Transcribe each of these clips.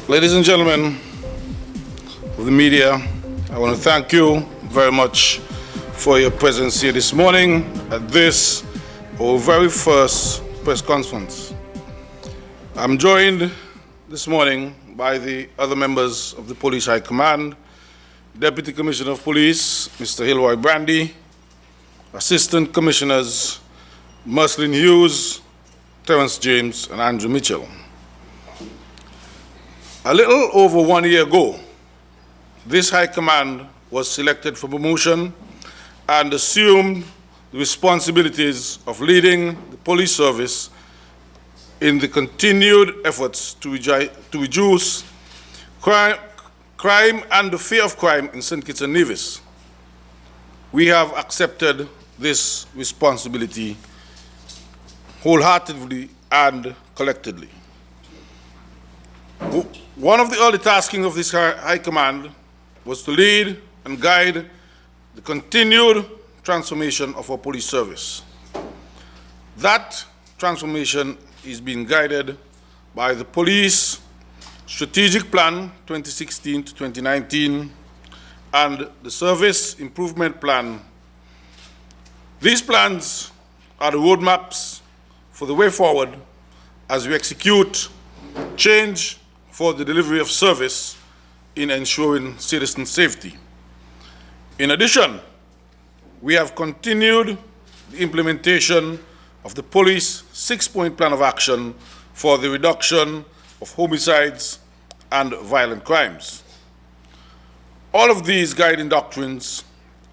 Ladies and gentlemen of the media, I want to thank you very much for your presence here this morning at this, our very first press conference. I'm joined this morning by the other members of the Police High Command, Deputy Commissioner of Police, Mr. Hilroy Brandy, Assistant Commissioners, Merslyn Hughes, Terence James, and Andrew Mitchell. A little over 1 year ago, this High Command was selected for promotion and assumed the responsibilities of leading the police service in the continued efforts to reduce crime and the fear of crime in St. Kitts and Nevis. We have accepted this responsibility wholeheartedly and collectively. One of the early taskings of this High Command was to lead and guide the continued transformation of our police service. That transformation is being guided by the Police Strategic Plan 2016 to 2019 and the Service Improvement Plan. These plans are the roadmaps for the way forward as we execute change for the delivery of service in ensuring citizen safety. In addition, we have continued the implementation of the police 6-point plan of action for the reduction of homicides and violent crimes. All of these guiding doctrines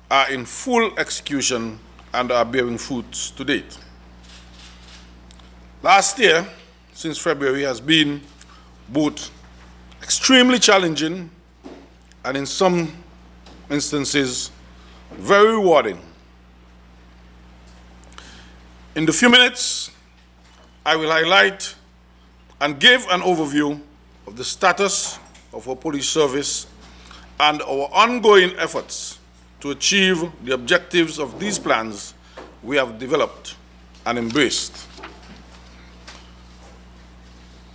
are in full execution and are bearing fruits to date. Last year, since February, has been both extremely challenging and in some instances very rewarding. In the few minutes, I will highlight and give an overview of the status of our police service and our ongoing efforts to achieve the objectives of these plans we have developed and embraced.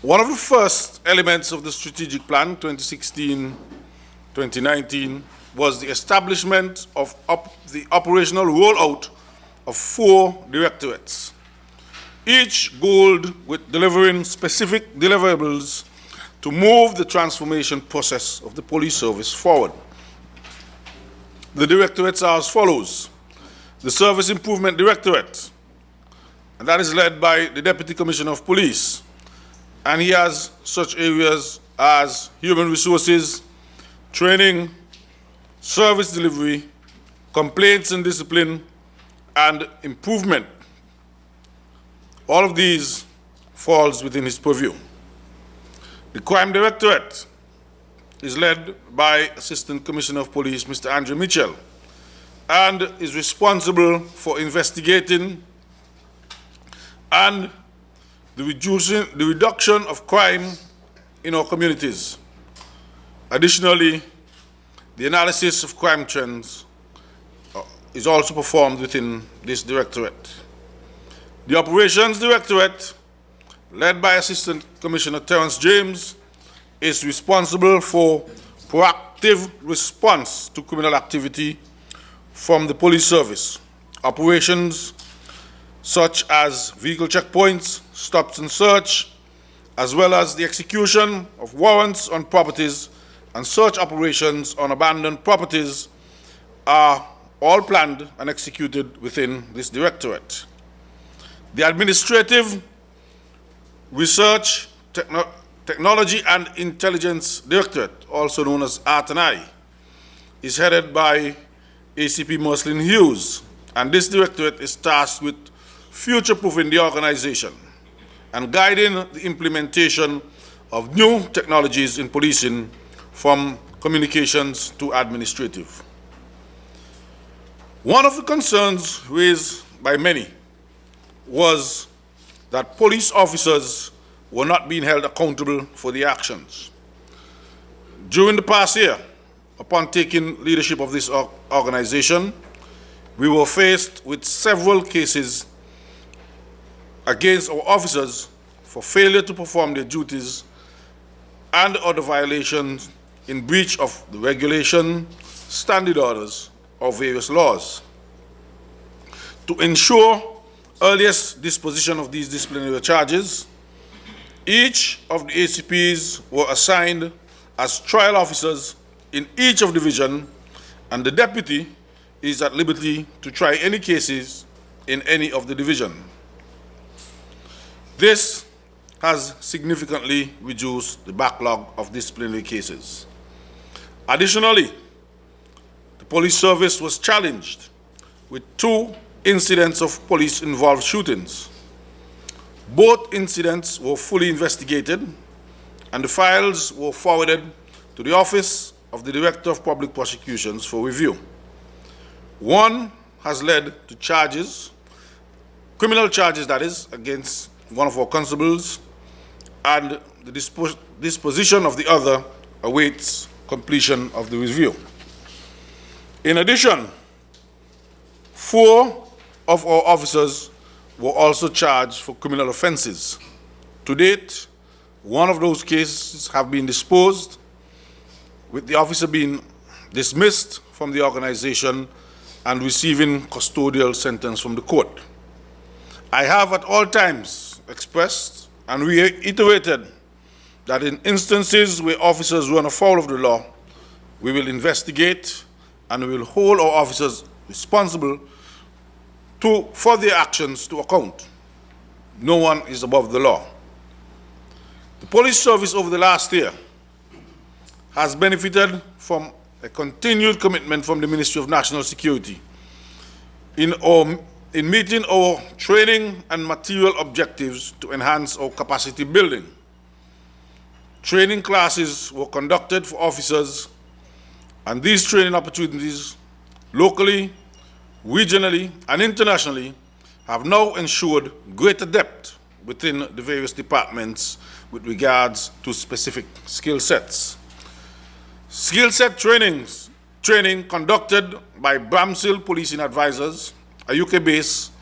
One of the first elements of the strategic plan 2016-2019 was the establishment of the operational rollout of 4 directorates, each goaled with delivering specific deliverables to move the transformation process of the police service forward. The directorates are as follows: the Service Improvement Directorate, and that is led by the Deputy Commissioner of Police, and he has such areas as human resources, training, service delivery, complaints and discipline, and improvement. All of these falls within his purview. The Crime Directorate is led by Assistant Commissioner of Police, Mr. Andrew Mitchell, and is responsible for investigating and the reduction of crime in our communities. Additionally, the analysis of crime trends is also performed within this directorate. The Operations Directorate, led by Assistant Commissioner Terence James, is responsible for proactive response to criminal activity from the police service. Operations such as vehicle checkpoints, stops and search, as well as the execution of warrants on properties and search operations on abandoned properties are all planned and executed within this directorate. The Administrative, Research, Technology and Intelligence Directorate, also known as ART&I, is headed by ACP Merslyn Hughes, and this directorate is tasked with future-proofing the organization and guiding the implementation of new technologies in policing from communications to administrative. One of the concerns raised by many was that police officers were not being held accountable for their actions. During the past year, upon taking leadership of this organization, we were faced with several cases against our officers for failure to perform their duties and other violations in breach of the regulation, standard orders, or various laws. To ensure earliest disposition of these disciplinary charges, each of the ACPs were assigned as trial officers in each of the division, and the deputy is at liberty to try any cases in any of the division. This has significantly reduced the backlog of disciplinary cases. Additionally, the police service was challenged with 2 incidents of police-involved shootings. Both incidents were fully investigated, and the files were forwarded to the Office of the Director of Public Prosecutions for review. One has led to charges, criminal charges that is, against one of our constables, and the disposition of the other awaits completion of the review. In addition, 4 of our officers were also charged for criminal offenses. To date, 1 of those cases have been disposed, with the officer being dismissed from the organization and receiving custodial sentence from the court. I have at all times expressed and reiterated that in instances where officers run afoul of the law, we will investigate and we will hold our officers responsible for their actions to account. No one is above the law. The police service over the last year has benefited from a continued commitment from the Ministry of National Security in meeting our training and material objectives to enhance our capacity building. Training classes were conducted for officers, and these training opportunities locally, regionally, and internationally have now ensured greater depth within the various departments with regards to specific skill sets. Skill set training conducted by Bramsil Policing Advisors, a UK-based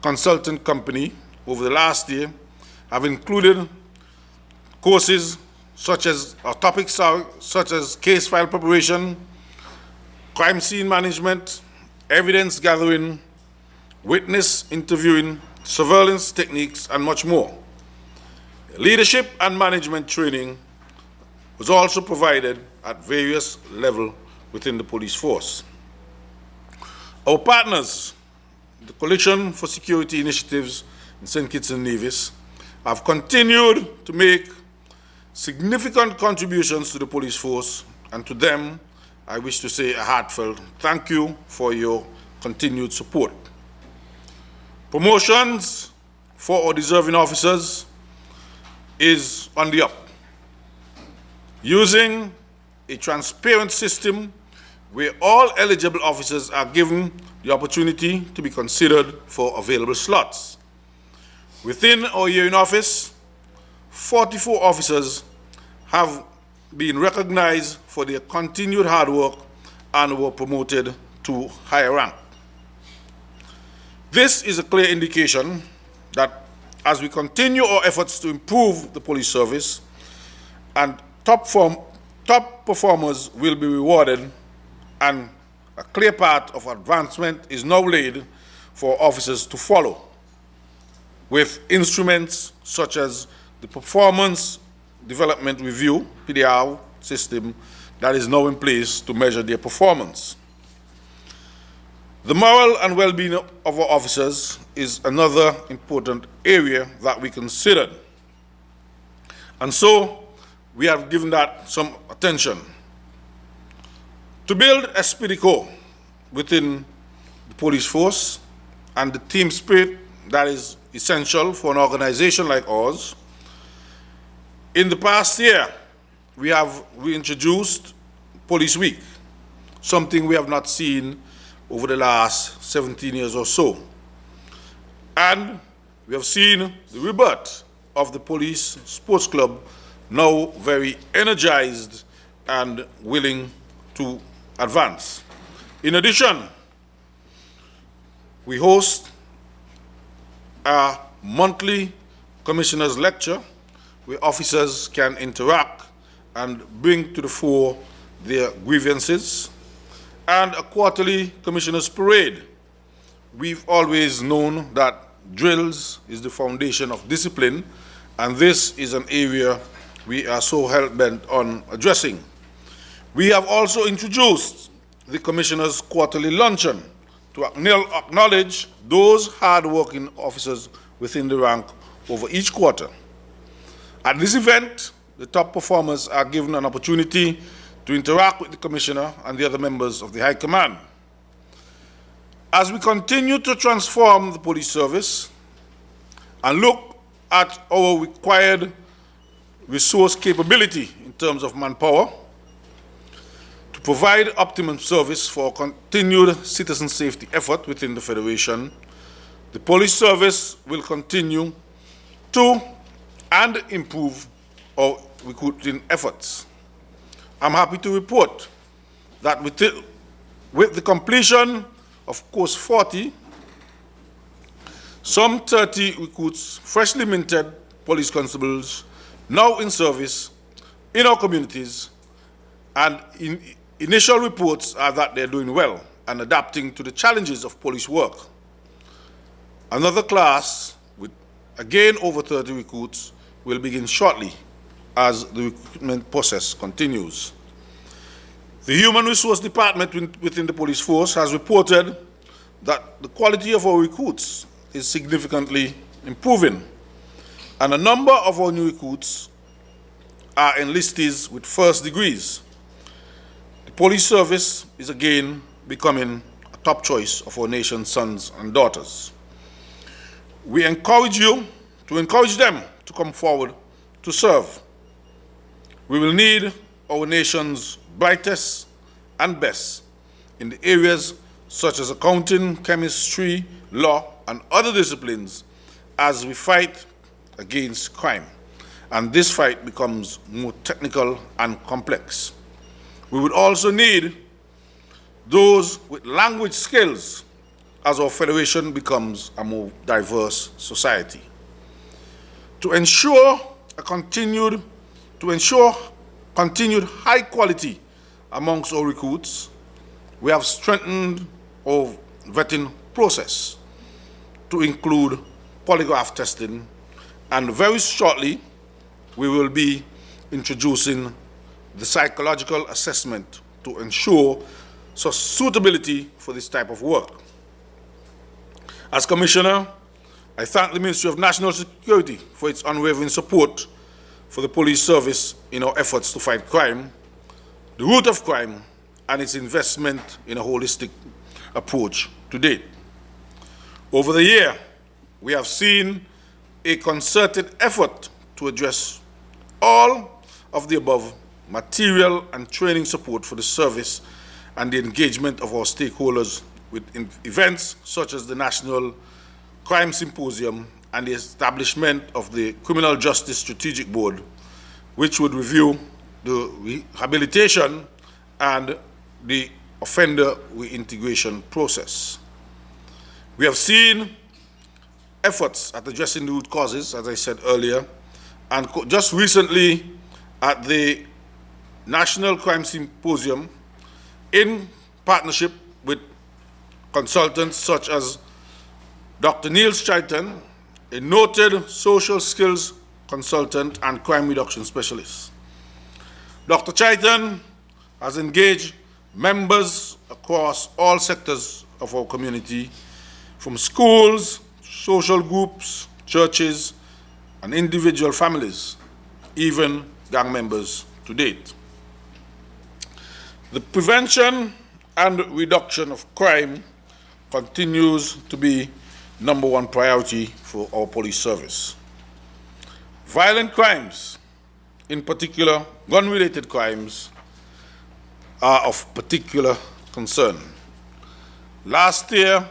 consultant company, over the last year have included courses such as topics such as case file preparation, crime scene management, evidence gathering, witness interviewing, surveillance techniques, and much more. Leadership and management training was also provided at various levels within the police force. Our partners, the Coalition for Security Initiatives in St. Kitts and Nevis, have continued to make significant contributions to the police force, and to them, I wish to say a heartfelt thank you for your continued support. Promotions for our deserving officers is on the up. Using a transparent system where all eligible officers are given the opportunity to be considered for available slots. Within our year in office, 44 officers have been recognized for their continued hard work and were promoted to higher rank. This is a clear indication that as we continue our efforts to improve the police service, and top performers will be rewarded, and a clear path of advancement is now laid for officers to follow, with instruments such as the Performance Development Review, PDR system, that is now in place to measure their performance. The moral and well-being of our officers is another important area that we considered. And so we have given that some attention. To build esprit de corps within the police force and the team spirit that is essential for an organization like ours, in the past year, we have reintroduced Police Week, something we have not seen over the last 17 years or so. And we have seen the rebirth of the police sports club, now very energized and willing to advance. In addition, we host a monthly commissioners lecture where officers can interact and bring to the fore their grievances, and a quarterly commissioners' parade. We've always known that drills is the foundation of discipline, and this is an area we are so hell-bent on addressing. We have also introduced the Commissioners' Quarterly Luncheon to acknowledge those hard-working officers within the rank over each quarter. At this event, the top performers are given an opportunity to interact with the Commissioner and the other members of the High Command. As we continue to transform the police service and look at our required resource capability in terms of manpower to provide optimum service for continued citizen safety effort within the Federation, the police service will continue to and improve our recruiting efforts. I'm happy to report that with the completion of Course 40, some 30 recruits, freshly minted police constables, now in service in our communities, and initial reports are that they're doing well and adapting to the challenges of police work. Another class with, again, over 30 recruits will begin shortly as the recruitment process continues. The Human Resource Department within the police force has reported that the quality of our recruits is significantly improving, and a number of our new recruits are enlistees with first degrees. The police service is again becoming a top choice of our nation's sons and daughters. We encourage you to encourage them to come forward to serve. We will need our nation's brightest and best in the areas such as accounting, chemistry, law, and other disciplines as we fight against crime. And this fight becomes more technical and complex. We would also need those with language skills as our Federation becomes a more diverse society. To ensure continued high quality amongst our recruits, we have strengthened our vetting process to include polygraph testing, and very shortly we will be introducing the psychological assessment to ensure suitability for this type of work. As Commissioner, I thank the Ministry of National Security for its unwavering support for the police service in our efforts to fight crime, the root of crime, and its investment in a holistic approach to date. Over the year, we have seen a concerted effort to address all of the above material and training support for the service and the engagement of our stakeholders with events such as the National Crime Symposium and the establishment of the Criminal Justice Strategic Board, which would review the rehabilitation and the offender reintegration process. We have seen efforts at addressing the root causes, as I said earlier, and just recently at the National Crime Symposium, in partnership with consultants such as Dr. Niels Chaitan, a noted social skills consultant and crime reduction specialist. Dr. Chaitan has engaged members across all sectors of our community, from schools, social groups, churches, and individual families, even gang members to date. The prevention and reduction of crime continues to be #1 priority for our police service. Violent crimes, in particular gun-related crimes, are of particular concern. Last year,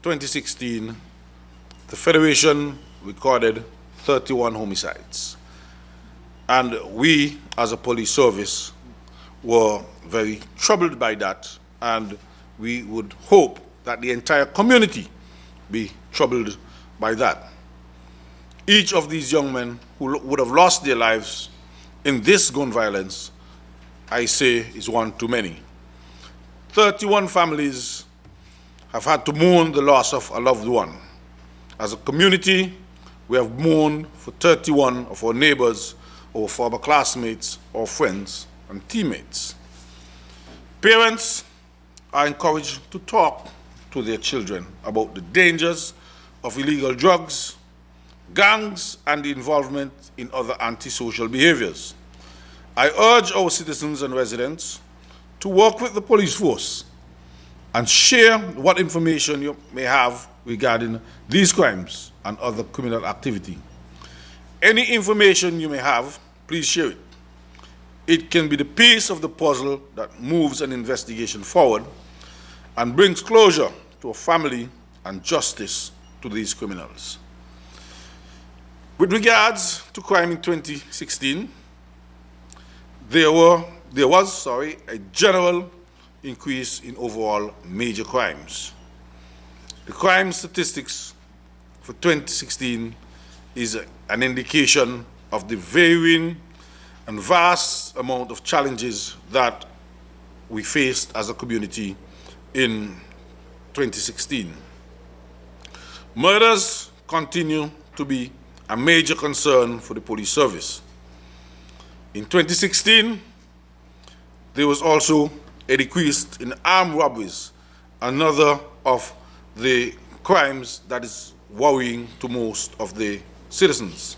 2016, the Federation recorded 31 homicides, and we, as a police service, were very troubled by that, and we would hope that the entire community be troubled by that. Each of these young men who would have lost their lives in this gun violence, I say, is one too many. 31 families have had to mourn the loss of a loved one. As a community, we have mourned for 31 of our neighbors or former classmates or friends and teammates. Parents are encouraged to talk to their children about the dangers of illegal drugs, gangs, and the involvement in other antisocial behaviors. I urge our citizens and residents to work with the police force and share what information you may have regarding these crimes and other criminal activity. Any information you may have, please share it. It can be the piece of the puzzle that moves an investigation forward and brings closure to a family and justice to these criminals. With regards to crime in 2016, there was a general increase in overall major crimes. The crime statistics for 2016 is an indication of the varying and vast amount of challenges that we faced as a community in 2016. Murders continue to be a major concern for the police service. In 2016, there was also a decrease in armed robberies, another of the crimes that is worrying to most of the citizens.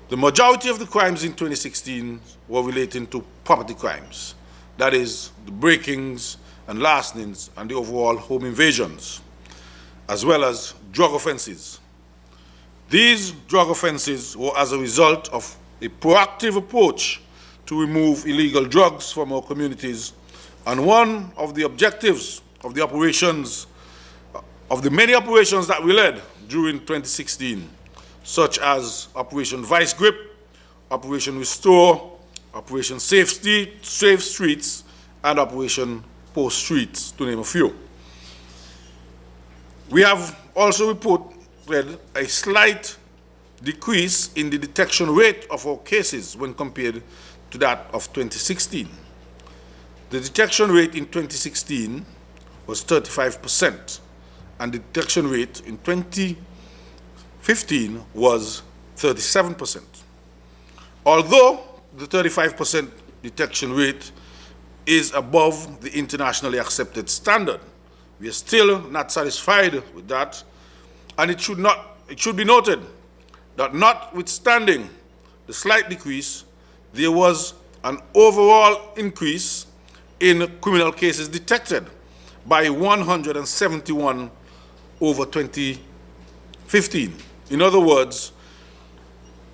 The majority of the crimes in 2016 were relating to property crimes, that is, the breakings and larcenings and the overall home invasions, as well as drug offenses. These drug offenses were as a result of a proactive approach to remove illegal drugs from our communities, and one of the objectives of the operations, of the many operations that we led during 2016, such as Operation Vice Grip, Operation Restore, Operation Safe Streets, and Operation Post Streets, to name a few. We have also reported a slight decrease in the detection rate of our cases when compared to that of 2016. The detection rate in 2016 was 35%, and the detection rate in 2015 was 37%. Although the 35% detection rate is above the internationally accepted standard, we are still not satisfied with that, and it should be noted that notwithstanding the slight decrease, there was an overall increase in criminal cases detected by 171 over 2015. In other words,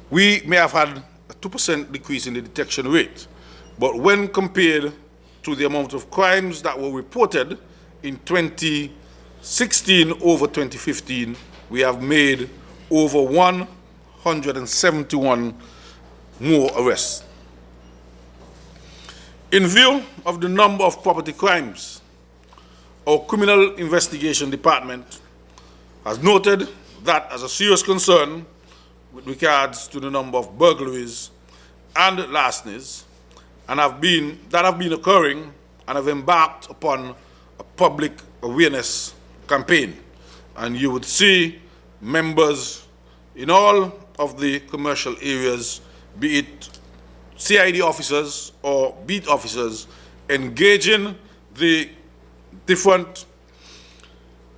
we may have had a 2% decrease in the detection rate, but when compared to the amount of crimes that were reported in 2016 over 2015, we have made over 171 more arrests. In view of the number of property crimes, our Criminal Investigation Department has noted that as a serious concern with regards to the number of burglaries and larcenies that have been occurring, and have embarked upon a public awareness campaign. And you would see members in all of the commercial areas, be it CID officers or beat officers, engaging the different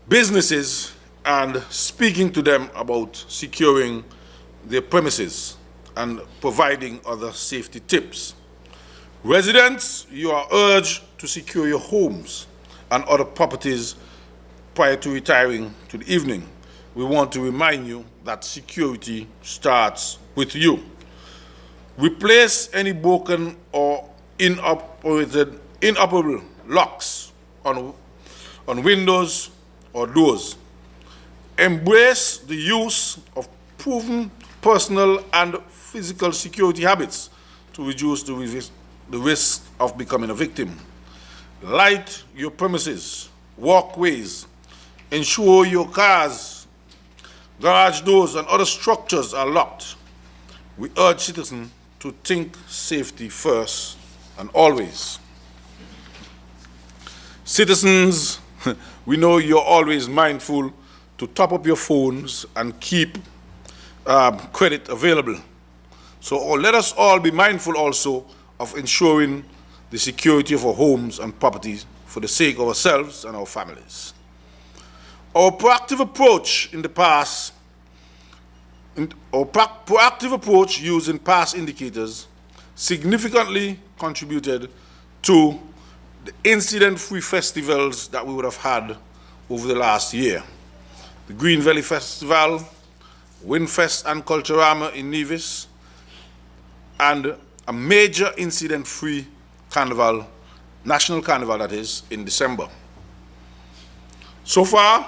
businesses and speaking to them about securing their premises and providing other safety tips. Residents, you are urged to secure your homes and other properties prior to retiring to the evening. We want to remind you that security starts with you. Replace any broken or inoperable locks on windows or doors. Embrace the use of proven personal and physical security habits to reduce the risk of becoming a victim. Light your premises, walkways, ensure your cars, garage doors, and other structures are locked. We urge citizens to think safety first and always. Citizens, we know you're always mindful to top up your phones and keep credit available. So let us all be mindful also of ensuring the security of our homes and properties for the sake of ourselves and our families. Our proactive approach in the past, proactive approach using past indicators significantly contributed to the incident-free festivals that we would have had over the last year. The Green Valley Festival, Windfest and Culturama in Nevis, and a major incident-free carnival, national carnival that is, in December. So far,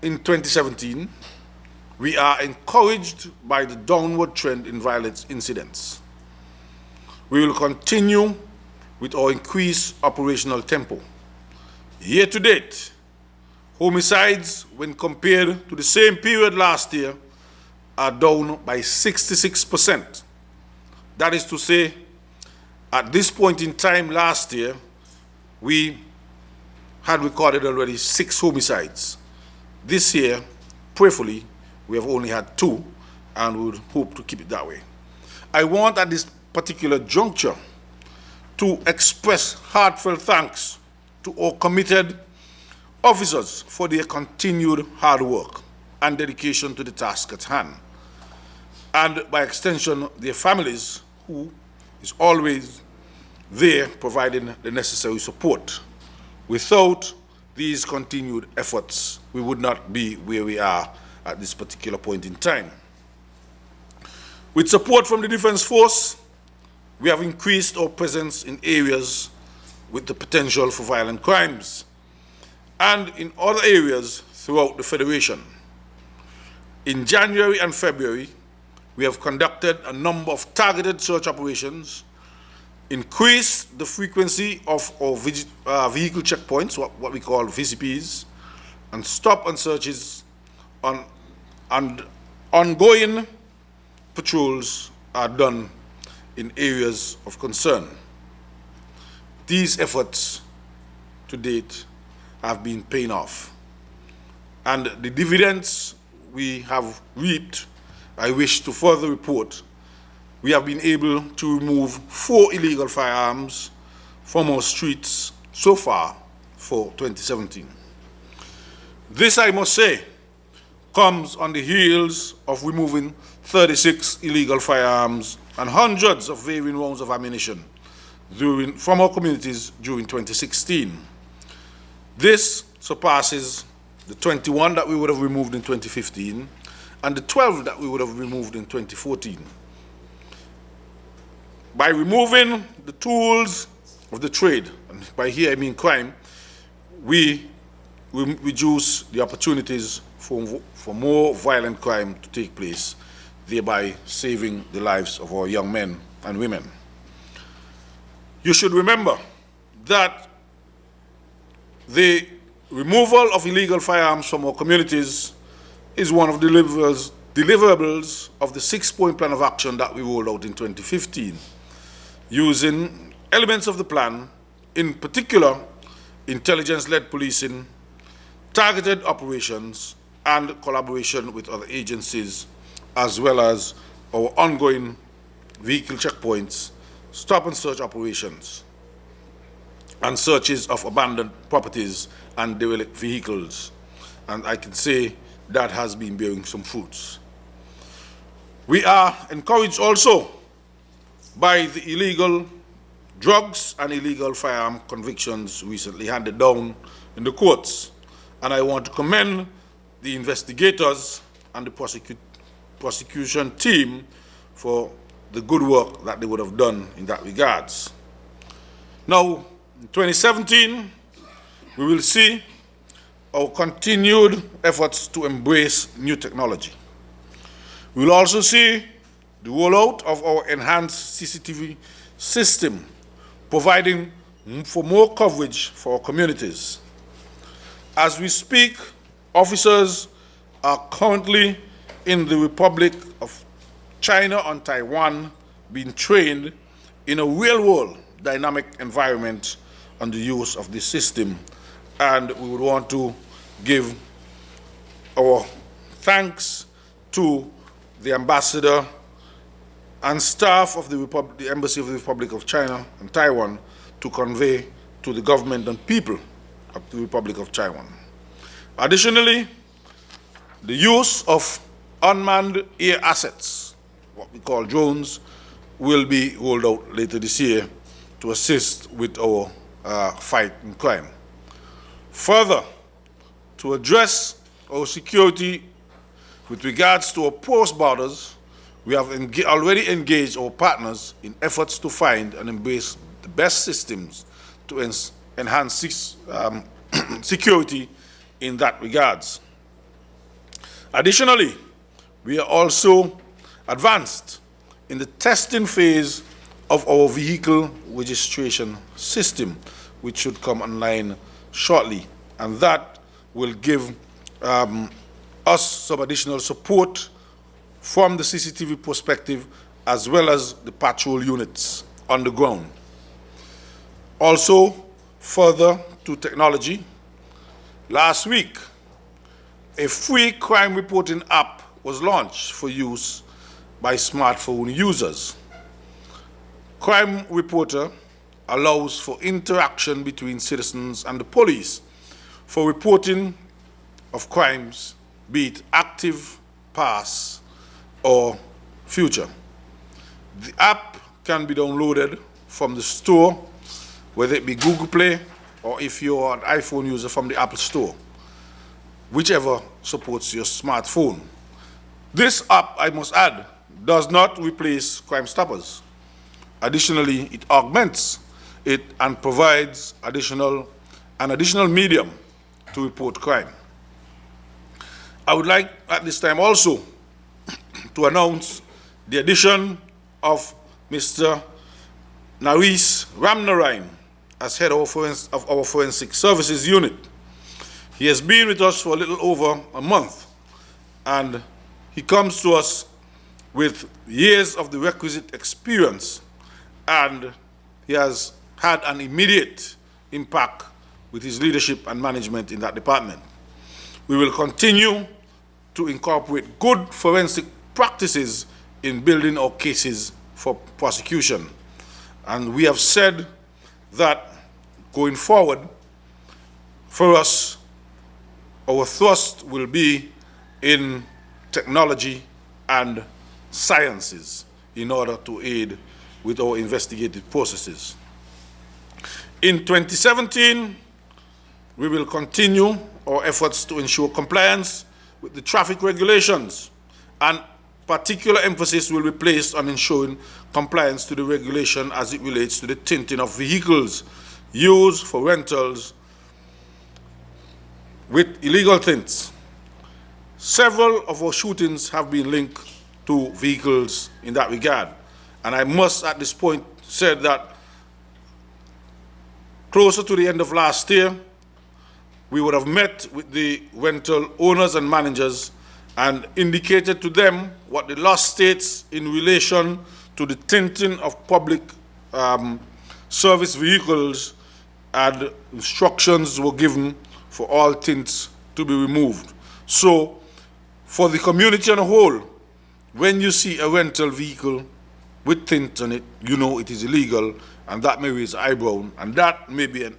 in 2017, we are encouraged by the downward trend in violence incidents. We will continue with our increased operational tempo. Year to date, homicides, when compared to the same period last year, are down by 66%. That is to say, at this point in time last year, we had recorded already 6 homicides. This year, prayerfully, we have only had 2, and we would hope to keep it that way. I want at this particular juncture to express heartfelt thanks to our committed officers for their continued hard work and dedication to the task at hand, and by extension, their families, who is always there providing the necessary support. Without these continued efforts, we would not be where we are at this particular point in time. With support from the Defense Force, we have increased our presence in areas with the potential for violent crimes and in other areas throughout the Federation. In January and February, we have conducted a number of targeted search operations, increased the frequency of our vehicle checkpoints, what we call VCPs, and stop and searches and ongoing patrols are done in areas of concern. These efforts to date have been paying off, and the dividends we have reaped, I wish to further report. We have been able to remove 4 illegal firearms from our streets so far for 2017. This, I must say, comes on the heels of removing 36 illegal firearms and hundreds of varying rounds of ammunition from our communities during 2016. This surpasses the 21 that we would have removed in 2015 and the 12 that we would have removed in 2014. By removing the tools of the trade, and by here I mean crime, we reduce the opportunities for more violent crime to take place, thereby saving the lives of our young men and women. You should remember that the removal of illegal firearms from our communities is one of the deliverables of the 6-point plan of action that we rolled out in 2015, using elements of the plan, in particular, intelligence-led policing, targeted operations, and collaboration with other agencies, as well as our ongoing vehicle checkpoints, stop and search operations, and searches of abandoned properties and derelict vehicles. And I can say that has been bearing some fruits. We are encouraged also by the illegal drugs and illegal firearm convictions recently handed down in the courts. And I want to commend the investigators and the prosecution team for the good work that they would have done in that regards. Now, in 2017, we will see our continued efforts to embrace new technology. We will also see the rollout of our enhanced CCTV system, providing for more coverage for our communities. As we speak, officers are currently in the Republic of China and Taiwan being trained in a real-world dynamic environment on the use of this system. And we would want to give our thanks to the ambassador and staff of the Embassy of the Republic of China and Taiwan to convey to the government and people of the Republic of Taiwan. Additionally, the use of unmanned air assets, what we call drones, will be rolled out later this year to assist with our fight in crime. Further, to address our security with regards to our porous borders, we have already engaged our partners in efforts to find and embrace the best systems to enhance security in that regards. Additionally, we are also advanced in the testing phase of our vehicle registration system, which should come online shortly, and that will give us some additional support from the CCTV perspective as well as the patrol units on the ground. Also, further to technology, last week, a free crime reporting app was launched for use by smartphone users. Crime Reporter allows for interaction between citizens and the police for reporting of crimes, be it active, past, or future. The app can be downloaded from the store, whether it be Google Play or if you're an iPhone user from the Apple Store, whichever supports your smartphone. This app, I must add, does not replace Crime Stoppers. Additionally, it augments it and provides an additional medium to report crime. I would like at this time also to announce the addition of Mr. Narees Ramnarine as head of our Forensic Services Unit. He has been with us for a little over a month, and he comes to us with years of the requisite experience, and he has had an immediate impact with his leadership and management in that department. We will continue to incorporate good forensic practices in building our cases for prosecution. And we have said that going forward, for us, our thrust will be in technology and sciences in order to aid with our investigative processes. In 2017, we will continue our efforts to ensure compliance with the traffic regulations, and particular emphasis will be placed on ensuring compliance to the regulation as it relates to the tinting of vehicles used for rentals with illegal tints. Several of our shootings have been linked to vehicles in that regard, and I must at this point say that closer to the end of last year, we would have met with the rental owners and managers and indicated to them what the law states in relation to the tinting of public service vehicles, and instructions were given for all tints to be removed. So, for the community on a whole, when you see a rental vehicle with tint on it, you know it is illegal, and that may raise eyebrow, and that may be an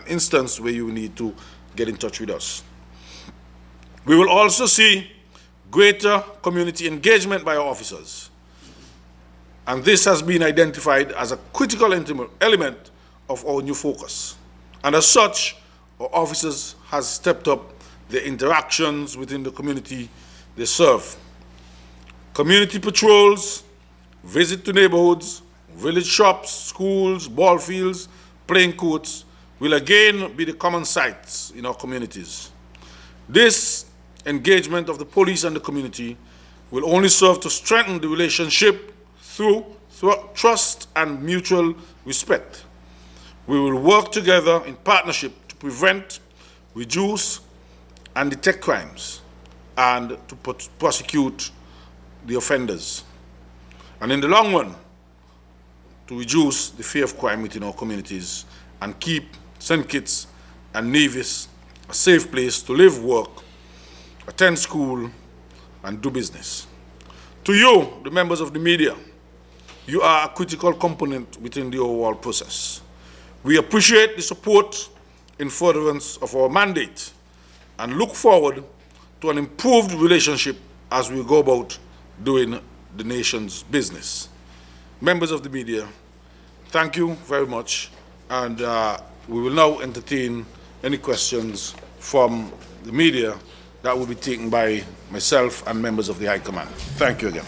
instance where you need to get in touch with us. We will also see greater community engagement by our officers, and this has been identified as a critical element of our new focus. And as such, our officers have stepped up their interactions within the community they serve. Community patrols, visit to neighborhoods, village shops, schools, ball fields, playing courts will again be the common sites in our communities. This engagement of the police and the community will only serve to strengthen the relationship through trust and mutual respect. We will work together in partnership to prevent, reduce, and detect crimes, and to prosecute the offenders, and in the long run, to reduce the fear of crime within our communities and keep St. Kitts and Nevis a safe place to live, work, attend school, and do business. To you, the members of the media, you are a critical component within the overall process. We appreciate the support in furtherance of our mandate and look forward to an improved relationship as we go about doing the nation's business. Members of the media, thank you very much, and we will now entertain any questions from the media that will be taken by myself and members of the High Command. Thank you again.